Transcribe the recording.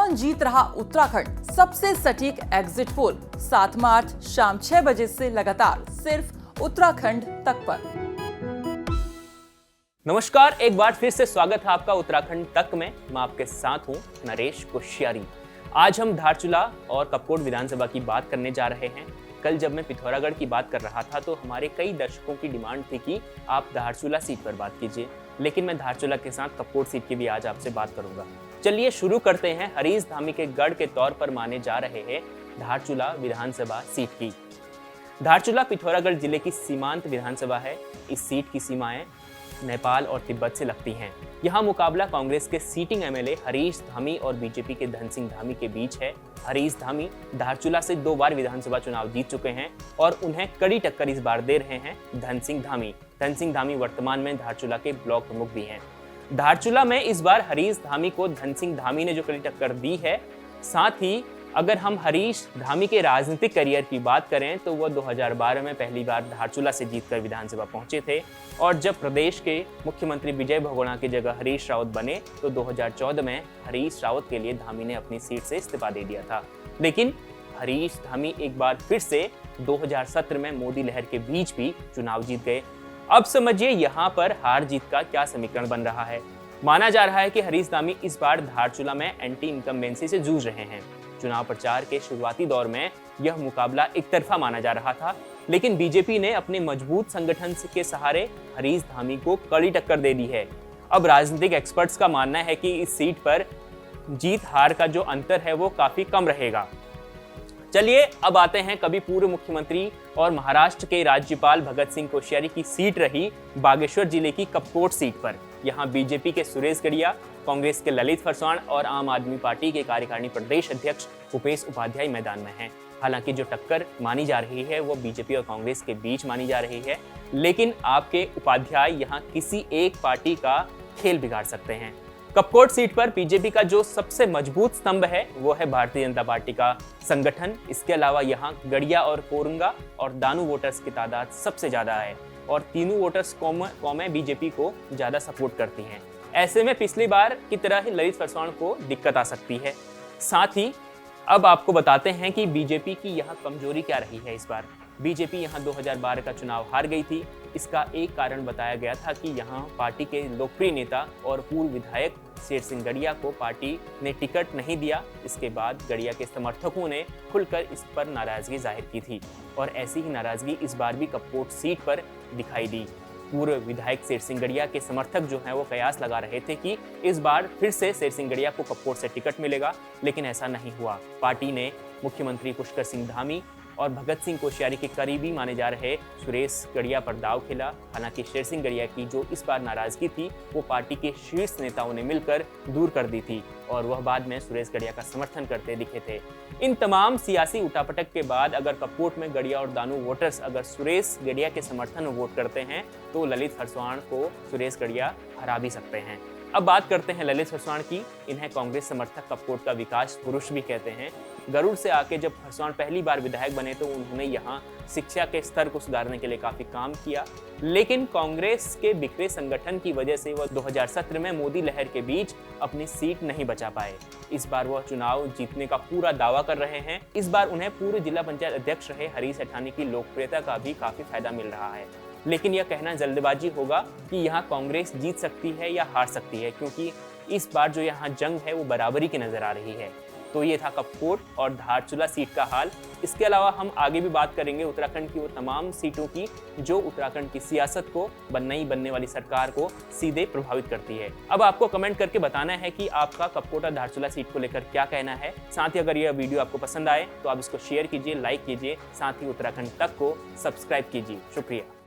कौन जीत रहा उत्तराखंड, सबसे सटीक एग्जिट पोल 7 मार्च शाम 6 बजे से लगातार सिर्फ उत्तराखंड तक पर। नमस्कार, एक बार फिर से स्वागत है आपका उत्तराखंड तक में। मैं आपके साथ हूं नरेश कोश्यारी। आज हम धारचूला और कपकोट विधानसभा की बात करने जा रहे हैं। कल जब मैं पिथौरागढ़ की बात कर रहा था तो हमारे कई दर्शकों की डिमांड थी कि आप धारचूला सीट पर बात कीजिए, लेकिन मैं धारचूला के साथ कपकोट सीट की भी आज आपसे बात करूंगा। चलिए शुरू करते हैं हरीश धामी के गढ़ के तौर पर माने जा रहे हैं धारचूला विधानसभा सीट की। धारचूला पिथौरागढ़ जिले की सीमांत विधानसभा है। इस सीट की सीमाएं नेपाल और तिब्बत से लगती हैं। यहाँ मुकाबला कांग्रेस के सीटिंग एमएलए हरीश धामी और बीजेपी के धन सिंह धामी के बीच है। हरीश धामी धारचूला से 2 बार विधानसभा चुनाव जीत चुके हैं और उन्हें कड़ी टक्कर इस बार दे रहे हैं धन सिंह धामी। धन सिंह धामी वर्तमान में धारचूला के ब्लॉक प्रमुख भी हैं। धारचूला में इस बार हरीश धामी को धन सिंह धामी ने जो कड़ी टक्कर दी है, साथ ही अगर हम हरीश धामी के राजनीतिक करियर की बात करें तो वो 2012 में पहली बार धारचूला से जीतकर विधानसभा पहुंचे थे और जब प्रदेश के मुख्यमंत्री विजय बहुगुणा की जगह हरीश रावत बने तो 2014 में हरीश रावत के लिए धामी ने अपनी सीट से इस्तीफा दे दिया था। लेकिन हरीश धामी एक बार फिर से 2017 में मोदी लहर के बीच भी चुनाव जीत गए। अब समझिए यहाँ पर हार जीत का क्या समीकरण बन रहा है। माना जा रहा है कि हरीश धामी इस बार धारचूला में एंटी इनकम्बेंसी से जूझ रहे हैं। चुनाव प्रचार के शुरुआती दौर में यह मुकाबला एक तरफा माना जा रहा था, लेकिन बीजेपी ने अपने मजबूत संगठन के सहारे हरीश धामी को कड़ी टक्कर दे दी है। अब राजनीतिक एक्सपर्ट्स का मानना है कि इस सीट पर जीत हार का जो अंतर है वो काफी कम रहेगा। चलिए अब आते हैं कभी पूर्व मुख्यमंत्री और महाराष्ट्र के राज्यपाल भगत सिंह कोश्यारी की सीट रही बागेश्वर जिले की कपकोट सीट पर। यहाँ बीजेपी के सुरेश गड़िया, कांग्रेस के ललित फरसाण और आम आदमी पार्टी के कार्यकारिणी प्रदेश अध्यक्ष भूपेश उपाध्याय मैदान में हैं। हालांकि जो टक्कर मानी जा रही है वो बीजेपी और कांग्रेस के बीच मानी जा रही है, लेकिन आपके उपाध्याय यहाँ किसी एक पार्टी का खेल बिगाड़ सकते हैं। कपकोट सीट पर बीजेपी का जो सबसे मजबूत स्तंभ है वो है भारतीय जनता पार्टी का संगठन। इसके अलावा यहाँ गड़िया और कोरंगा और दानू वोटर्स की तादाद सबसे ज्यादा है और तीनों वोटर्स कौमें बीजेपी को ज्यादा सपोर्ट करती हैं। ऐसे में पिछली बार की तरह ही ललित फरसाण को दिक्कत आ सकती है। साथ ही अब आपको बताते हैं कि बीजेपी की यहाँ कमजोरी क्या रही है। इस बार बीजेपी यहाँ 2012 का चुनाव हार गई थी। इसका एक कारण बताया गया था कि यहाँ पार्टी के लोकप्रिय नेता और पूर्व विधायक शेर सिंह गड़िया को पार्टी ने टिकट नहीं दिया। इसके बाद गड़िया के समर्थकों ने खुलकर इस पर नाराजगी जाहिर की थी और ऐसी ही नाराजगी इस बार भी कपकोट सीट पर दिखाई दी। पूर्व विधायक शेर सिंह गड़िया के समर्थक जो हैं वो कयास लगा रहे थे कि इस बार फिर से शेर सिंह गड़िया को कपकोट से टिकट मिलेगा, लेकिन ऐसा नहीं हुआ। पार्टी ने मुख्यमंत्री पुष्कर सिंह धामी और भगत सिंह कोश्यारी के करीबी माने जा रहे सुरेश गड़िया पर दाव खेला। हालांकि शेर सिंह गड़िया की जो इस बार नाराजगी थी वो पार्टी के शीर्ष नेताओं ने मिलकर दूर कर दी थी और वह बाद में सुरेश गड़िया का समर्थन करते दिखे थे। इन तमाम सियासी उठापटक के बाद अगर कपकोट में गड़िया और दानू वोटर्स अगर सुरेश गड़िया के समर्थन में वोट करते हैं तो ललित फरसाण को सुरेश गड़िया हरा भी सकते हैं। अब बात करते हैं ललित फरसाण की। इन्हें कांग्रेस समर्थक कपकोट का विकास पुरुष भी कहते हैं। गरुड़ से आके जब फरसाण पहली बार विधायक बने तो उन्होंने यहाँ शिक्षा के स्तर को सुधारने के लिए काफी काम किया, लेकिन कांग्रेस के बिखरे संगठन की वजह से वह 2017 में मोदी लहर के बीच अपनी सीट नहीं बचा पाए। इस बार वह चुनाव जीतने का पूरा दावा कर रहे हैं। इस बार उन्हें पूर्व जिला पंचायत अध्यक्ष रहे हरीश सेठानी की लोकप्रियता का भी काफी फायदा मिल रहा है, लेकिन यह कहना जल्दबाजी होगा कि यहाँ कांग्रेस जीत सकती है या हार सकती है, क्योंकि इस बार जो यहाँ जंग है वो बराबरी की नजर आ रही है। तो ये था कपकोट और धारचूला सीट का हाल। इसके अलावा हम आगे भी बात करेंगे उत्तराखंड की वो तमाम सीटों की जो उत्तराखंड की सियासत को बनने वाली सरकार को सीधे प्रभावित करती है। अब आपको कमेंट करके बताना है कि आपका कपकोट और धारचूला सीट को लेकर क्या कहना है। साथ ही अगर यह वीडियो आपको पसंद आए तो आप इसको शेयर कीजिए, लाइक कीजिए, साथ ही उत्तराखंड तक को सब्सक्राइब कीजिए। शुक्रिया।